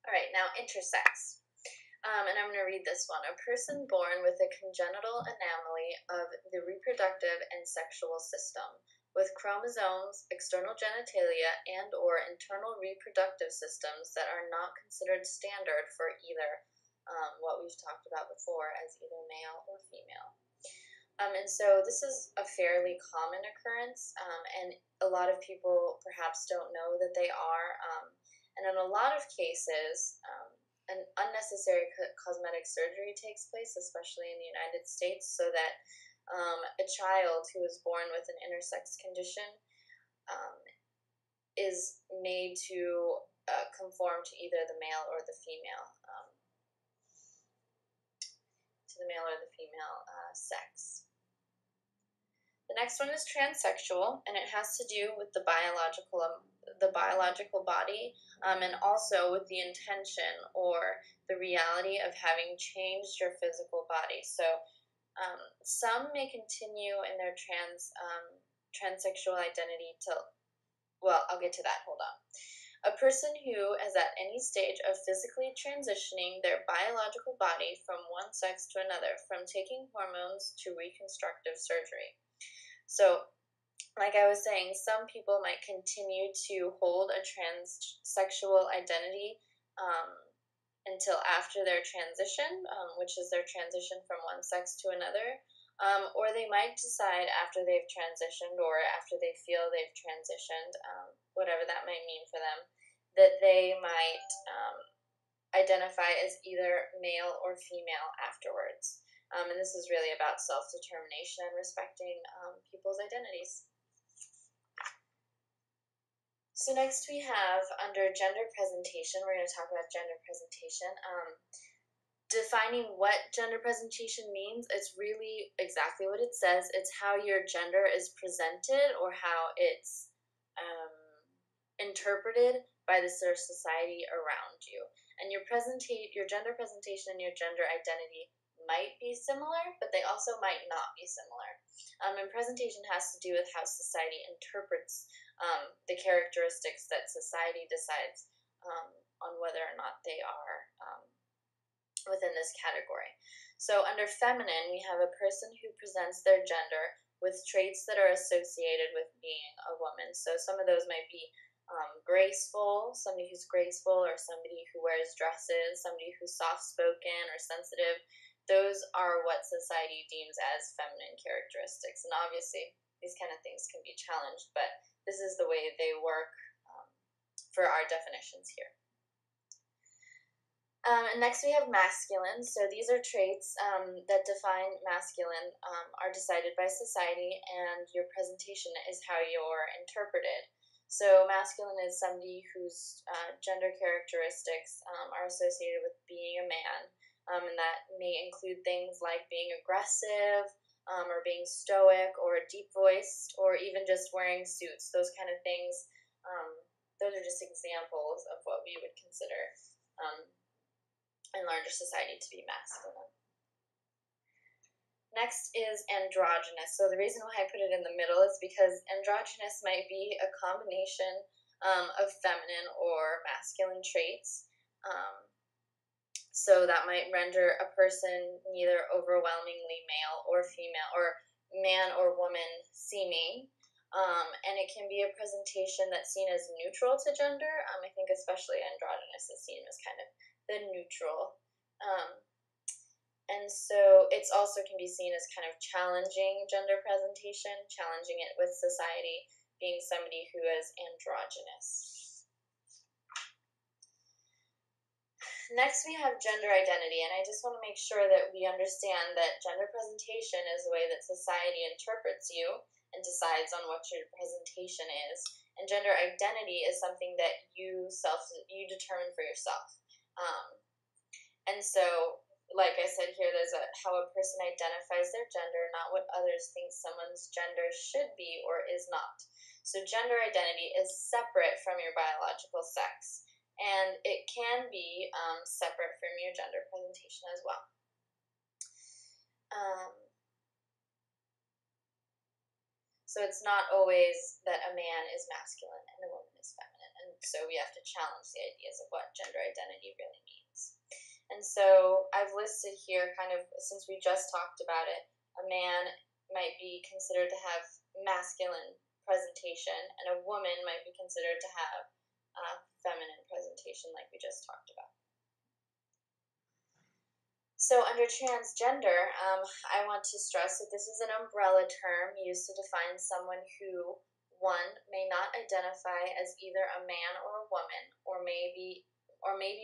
All right, now intersex. And I'm going to read this one. A person born with a congenital anomaly of the reproductive and sexual system, with chromosomes, external genitalia, and or internal reproductive systems that are not considered standard for either what we've talked about before as either male or female. And so this is a fairly common occurrence, and a lot of people perhaps don't know that they are. And in a lot of cases, an unnecessary cosmetic surgery takes place, especially in the United States, so that a child who is born with an intersex condition is made to conform to either the male or the female, sex. The next one is transsexual, and it has to do with the biological body, and also with the intention or the reality of having changed your physical body. So some may continue in their transsexual identity I'll get to that, hold on. A person who is at any stage of physically transitioning their biological body from one sex to another, from taking hormones to reconstructive surgery. So, like I was saying, some people might continue to hold a transsexual identity until after their transition, which is their transition from one sex to another, or they might decide after they've transitioned or after they feel they've transitioned, whatever that might mean for them, that they might identify as either male or female afterwards. And this is really about self-determination and respecting people's identities. So next we have, under gender presentation, we're going to talk about gender presentation. Defining what gender presentation means, it's really exactly what it says. It's how your gender is presented or how it's interpreted by the society around you. And your gender presentation and your gender identity might be similar, but they also might not be similar. And presentation has to do with how society interprets the characteristics that society decides on whether or not they are within this category. So under feminine, we have a person who presents their gender with traits that are associated with being a woman. So some of those might be graceful, somebody who's graceful, or somebody who wears dresses, somebody who's soft-spoken or sensitive. Those are what society deems as feminine characteristics. And obviously, these kind of things can be challenged, but this is the way they work for our definitions here. And next we have masculine. So these are traits that define masculine, are decided by society, and your presentation is how you're interpreted. So masculine is somebody whose gender characteristics are associated with being a man, and that may include things like being aggressive, or being stoic, or deep-voiced, or even just wearing suits. Those kind of things, those are just examples of what we would consider in larger society to be masculine. Next is androgynous. So the reason why I put it in the middle is because androgynous might be a combination of feminine or masculine traits. So that might render a person neither overwhelmingly male or female, or man or woman seeming. And it can be a presentation that's seen as neutral to gender. I think especially androgynous is seen as kind of the neutral. And so it also can be seen as kind of challenging gender presentation, challenging it with society, being somebody who is androgynous. Next we have gender identity, and I just want to make sure that we understand that gender presentation is the way that society interprets you and decides on what your presentation is, and gender identity is something that you determine for yourself. And so, like I said here, there's how a person identifies their gender, not what others think someone's gender should be or is not. So gender identity is separate from your biological sex, and it can be separate from your gender presentation as well. So it's not always that a man is masculine and a woman is feminine. And so we have to challenge the ideas of what gender identity really means. And so I've listed here kind of, since we just talked about it, a man might be considered to have masculine presentation, and a woman might be considered to have feminine presentation, like we just talked about. So under transgender, I want to stress that this is an umbrella term used to define someone who, one, may not identify as either a man or a woman, or maybe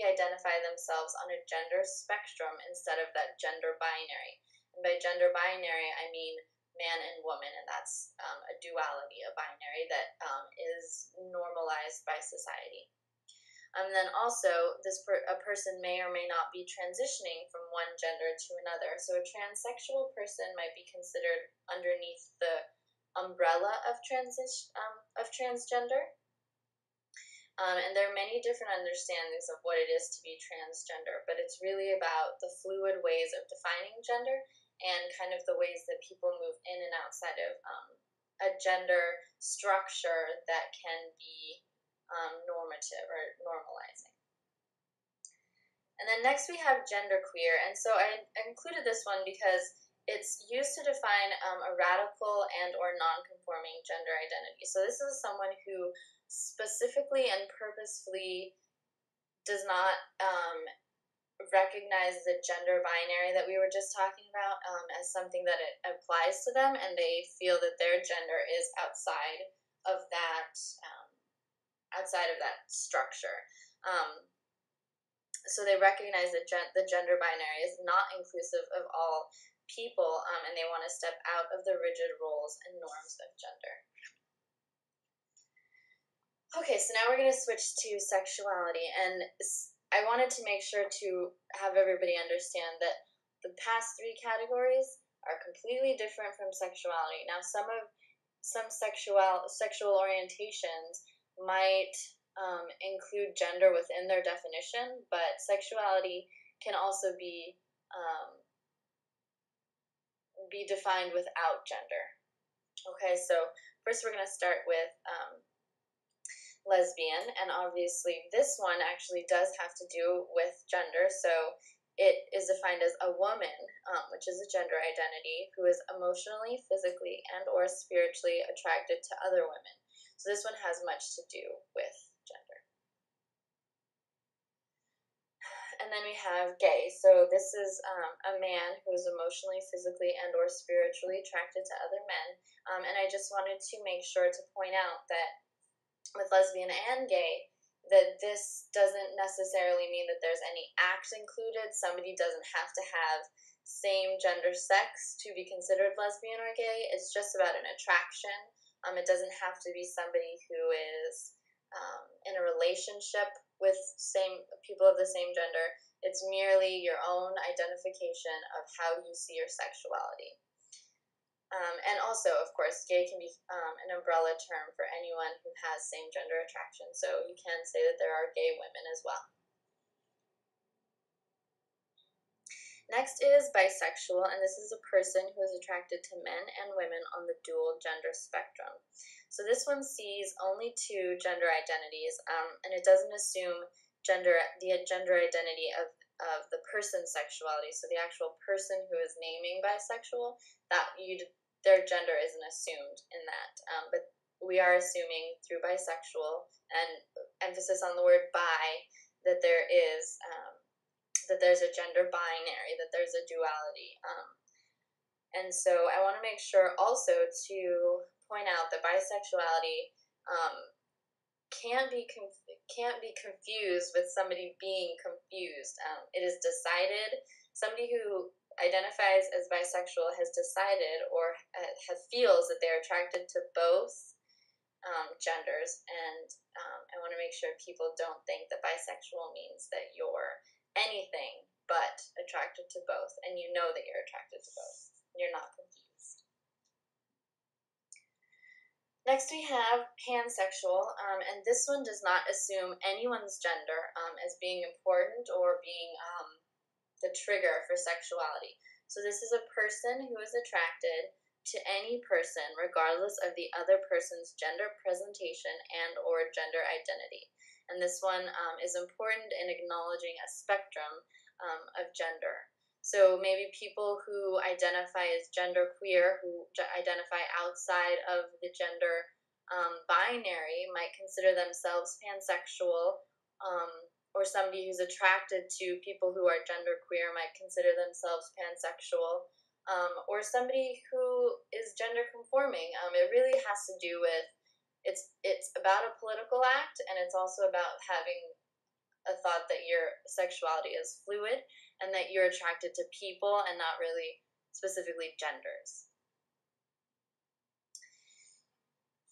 identify themselves on a gender spectrum instead of that gender binary. And by gender binary, I mean man and woman, and that's a duality, a binary that is normalized by society. And then also, a person may or may not be transitioning from one gender to another. So a transsexual person might be considered underneath the umbrella of transgender. And there are many different understandings of what it is to be transgender, but it's really about the fluid ways of defining gender and kind of the ways that people move in and outside of a gender structure that can be normative or normalizing. And then next we have genderqueer, and so I included this one because it's used to define a radical and or non-conforming gender identity. So this is someone who specifically and purposefully does not recognize the gender binary that we were just talking about as something that it applies to them, and they feel that their gender is outside of that structure. So they recognize that the gender binary is not inclusive of all people, and they want to step out of the rigid roles and norms of gender. Okay, so now we're going to switch to sexuality, and I wanted to make sure to have everybody understand that the past three categories are completely different from sexuality. Now, some sexual orientations might include gender within their definition, but sexuality can also be defined without gender. Okay, so first we're going to start with lesbian, and obviously this one actually does have to do with gender. So it is defined as a woman, which is a gender identity, who is emotionally, physically, and or spiritually attracted to other women. So this one has much to do with gender. And then we have gay. So this is a man who is emotionally, physically, and or spiritually attracted to other men. And I just wanted to make sure to point out that with lesbian and gay, that this doesn't necessarily mean that there's any act included. Somebody doesn't have to have same gender sex to be considered lesbian or gay. It's just about an attraction. It doesn't have to be somebody who is in a relationship with people of the same gender. It's merely your own identification of how you see your sexuality. And also, of course, gay can be an umbrella term for anyone who has same gender attraction. So you can say that there are gay women as well. Next is bisexual, and this is a person who is attracted to men and women on the dual gender spectrum. So this one sees only two gender identities, and it doesn't assume the gender identity of the person's sexuality. So the actual person who is naming bisexual, their gender isn't assumed in that. But we are assuming through bisexual, and emphasis on the word bi, that there is that there's a gender binary, that there's a duality. And so I want to make sure also to point out that bisexuality can't be confused with somebody being confused. It is decided. Somebody who identifies as bisexual has decided or feels that they're attracted to both genders, and I want to make sure people don't think that bisexual means that you're anything but attracted to both, and you know that you're attracted to both. You're not confused. Next we have pansexual, and this one does not assume anyone's gender as being important or being the trigger for sexuality. So this is a person who is attracted to any person regardless of the other person's gender presentation and or gender identity. and this one is important in acknowledging a spectrum of gender. So maybe people who identify as genderqueer, who identify outside of the gender binary, might consider themselves pansexual, or somebody who's attracted to people who are genderqueer might consider themselves pansexual, or somebody who is gender conforming. It really has to do with, it's about a political act, and it's also about having a thought that your sexuality is fluid and that you're attracted to people and not really specifically genders.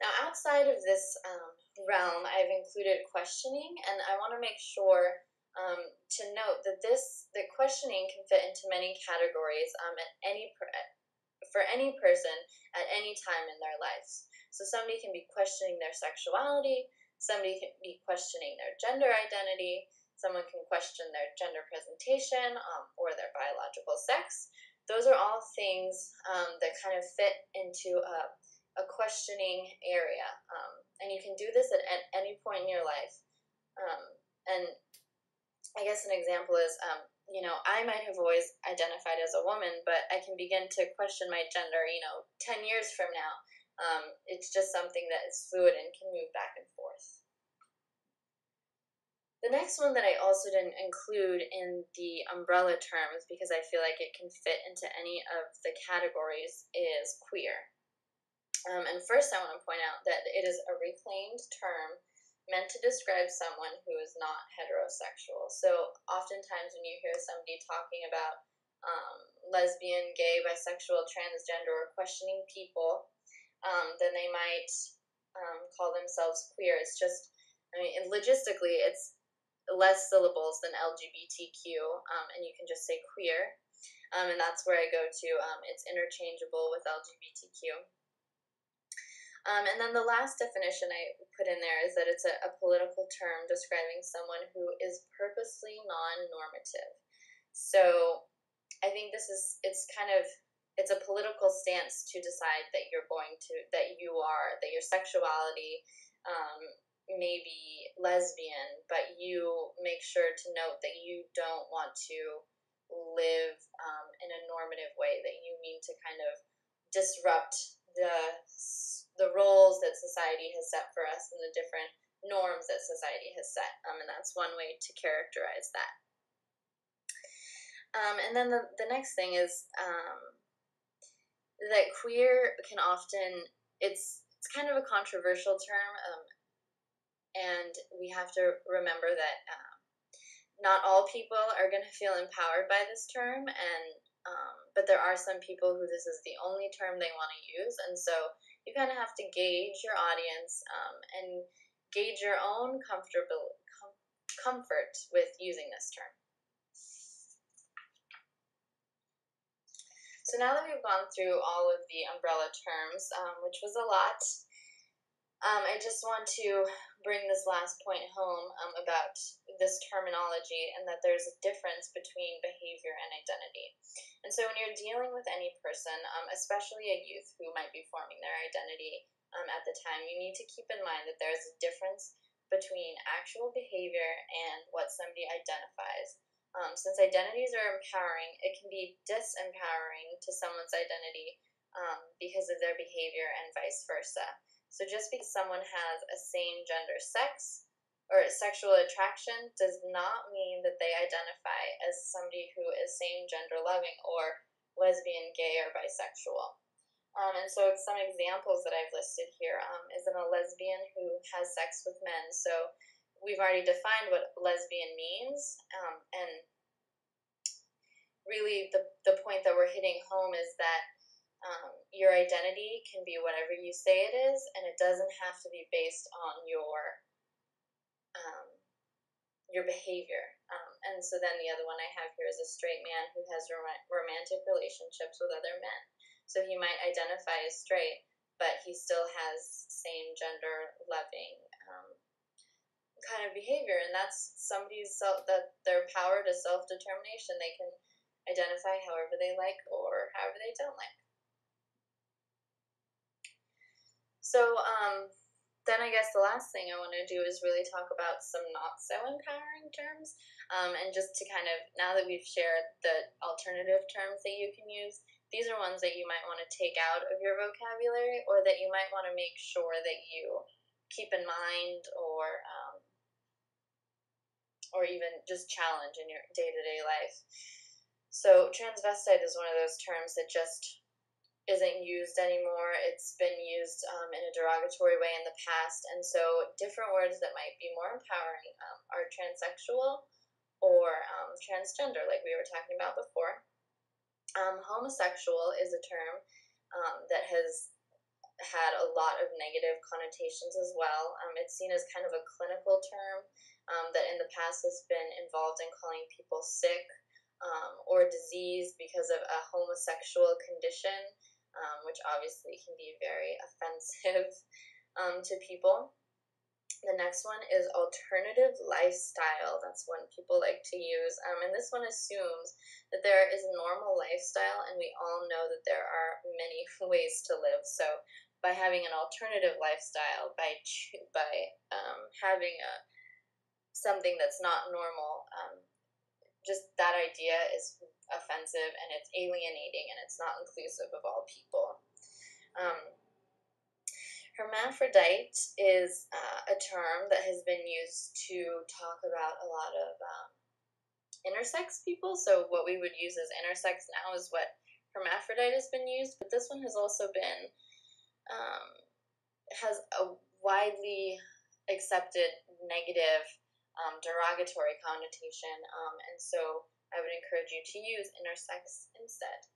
Now, outside of this realm, I've included questioning, and I want to make sure to note that that questioning can fit into many categories for any person at any time in their lives. So somebody can be questioning their sexuality, somebody can be questioning their gender identity, someone can question their gender presentation or their biological sex. Those are all things that kind of fit into a questioning area. And you can do this at any point in your life. And I guess an example is, I might have always identified as a woman, but I can begin to question my gender, 10 years from now. It's just something that is fluid and can move back and forth. The next one that I also didn't include in the umbrella terms, because I feel like it can fit into any of the categories, is queer. And first I want to point out that it is a reclaimed term meant to describe someone who is not heterosexual. So oftentimes when you hear somebody talking about lesbian, gay, bisexual, transgender, or questioning people, then they might call themselves queer. It's just, logistically, it's less syllables than LGBTQ, and you can just say queer, and that's where I go to. It's interchangeable with LGBTQ. And then the last definition I put in there is that it's a political term describing someone who is purposely non-normative. So I think it's a political stance to decide that that your sexuality may be lesbian, but you make sure to note that you don't want to live in a normative way, that you mean to kind of disrupt the roles that society has set for us and the different norms that society has set, and that's one way to characterize that. And then the next thing is that queer can often, it's kind of a controversial term, and we have to remember that not all people are going to feel empowered by this term, but there are some people who this is the only term they want to use, and so you kind of have to gauge your audience and gauge your own comfort with using this term. So now that we've gone through all of the umbrella terms, which was a lot, I just want to bring this last point home about this terminology, and that there's a difference between behavior and identity. And so when you're dealing with any person, especially a youth who might be forming their identity at the time, you need to keep in mind that there's a difference between actual behavior and what somebody identifies. Since identities are empowering, it can be disempowering to someone's identity because of their behavior and vice versa. So just because someone has a same gender sex or sexual attraction does not mean that they identify as somebody who is same gender loving or lesbian, gay, or bisexual. And so some examples that I've listed here is a lesbian who has sex with men. So we've already defined what lesbian means, and really the point that we're hitting home is that your identity can be whatever you say it is, and it doesn't have to be based on your behavior. And so then the other one I have here is a straight man who has romantic relationships with other men. So he might identify as straight, but he still has same gender loving kind of behavior, and that's their power to self-determination. They can identify however they like or however they don't like. So Then I guess the last thing I want to do is really talk about some not so empowering terms. And just to kind of, now that we've shared the alternative terms that you can use, these are ones that you might want to take out of your vocabulary, or that you might want to make sure that you keep in mind, or even just challenge in your day-to-day life. So transvestite is one of those terms that just isn't used anymore. It's been used in a derogatory way in the past, and so different words that might be more empowering are transsexual or transgender, like we were talking about before. Homosexual is a term that has had a lot of negative connotations as well. It's seen as kind of a clinical term that in the past has been involved in calling people sick or diseased because of a homosexual condition, which obviously can be very offensive to people. The next one is alternative lifestyle. That's one people like to use. And this one assumes that there is a normal lifestyle, and we all know that there are many ways to live. So by having an alternative lifestyle, by having something that's not normal, just that idea is offensive, and it's alienating, and it's not inclusive of all people. Hermaphrodite is a term that has been used to talk about a lot of intersex people. So what we would use as intersex now is what hermaphrodite has been used, but this one has also been, has a widely accepted negative derogatory connotation, and so I would encourage you to use intersex instead.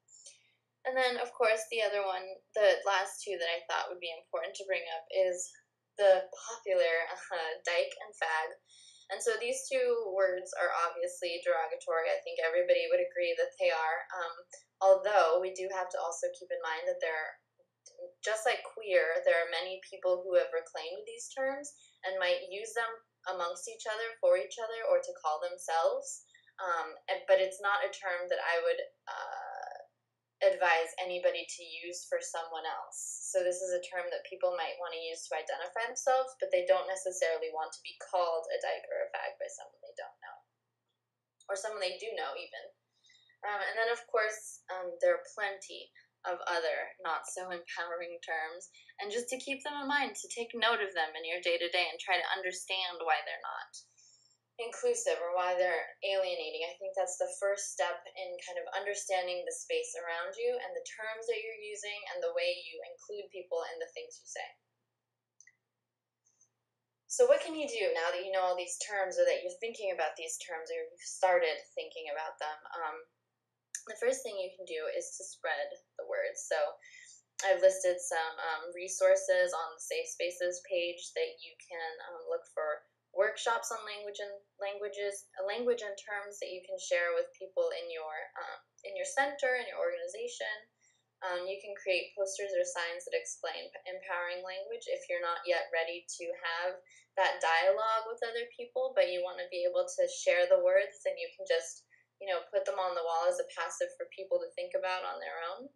And then, of course, the other one, the last two that I thought would be important to bring up is the popular dyke and fag. And so these two words are obviously derogatory. I think everybody would agree that they are, although we do have to also keep in mind that just like queer, there are many people who have reclaimed these terms and might use them amongst each other, for each other, or to call themselves. But it's not a term that I would advise anybody to use for someone else. So this is a term that people might want to use to identify themselves, but they don't necessarily want to be called a dyke or a fag by someone they don't know, or someone they do know even. And then, of course, there are plenty of other not so empowering terms, and just to keep them in mind, to take note of them in your day-to-day and try to understand why they're not inclusive or why they're alienating. I think that's the first step in kind of understanding the space around you and the terms that you're using and the way you include people in the things you say. So what can you do now that you know all these terms, or that you're thinking about these terms, or you've started thinking about them? The first thing you can do is to spread the word. So I've listed some resources on the Safe Spaces page that you can look for workshops on language and terms that you can share with people in your center, in your organization. You can create posters or signs that explain empowering language if you're not yet ready to have that dialogue with other people, but you want to be able to share the words, and you can just, put them on the wall as a passive for people to think about on their own.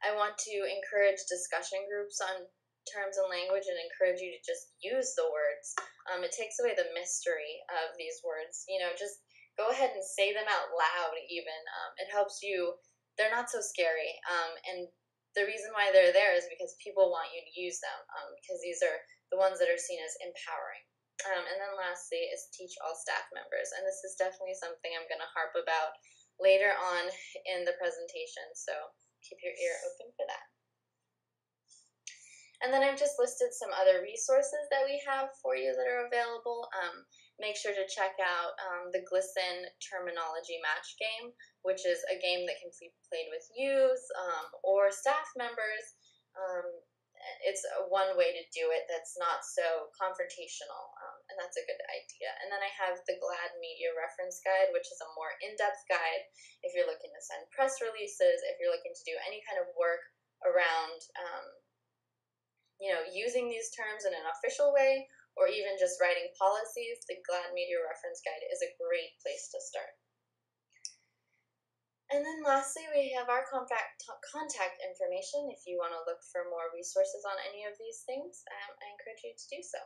I want to encourage discussion groups on terms and language, and encourage you to just use the words. It takes away the mystery of these words. Just go ahead and say them out loud even. It helps you. They're not so scary. And the reason why they're there is because people want you to use them, because these are the ones that are seen as empowering. And then lastly is teach all staff members. And this is definitely something I'm going to harp about later on in the presentation, so keep your ear open for that. And then I've just listed some other resources that we have for you that are available. Make sure to check out the GLSEN Terminology Match Game, which is a game that can be played with youth or staff members. It's one way to do it that's not so confrontational, and that's a good idea. And then I have the GLAD Media Reference Guide, which is a more in-depth guide if you're looking to send press releases, if you're looking to do any kind of work around using these terms in an official way, or even just writing policies. The GLAD Media Reference Guide is a great place to start. And then lastly, we have our contact information. If you want to look for more resources on any of these things, I encourage you to do so.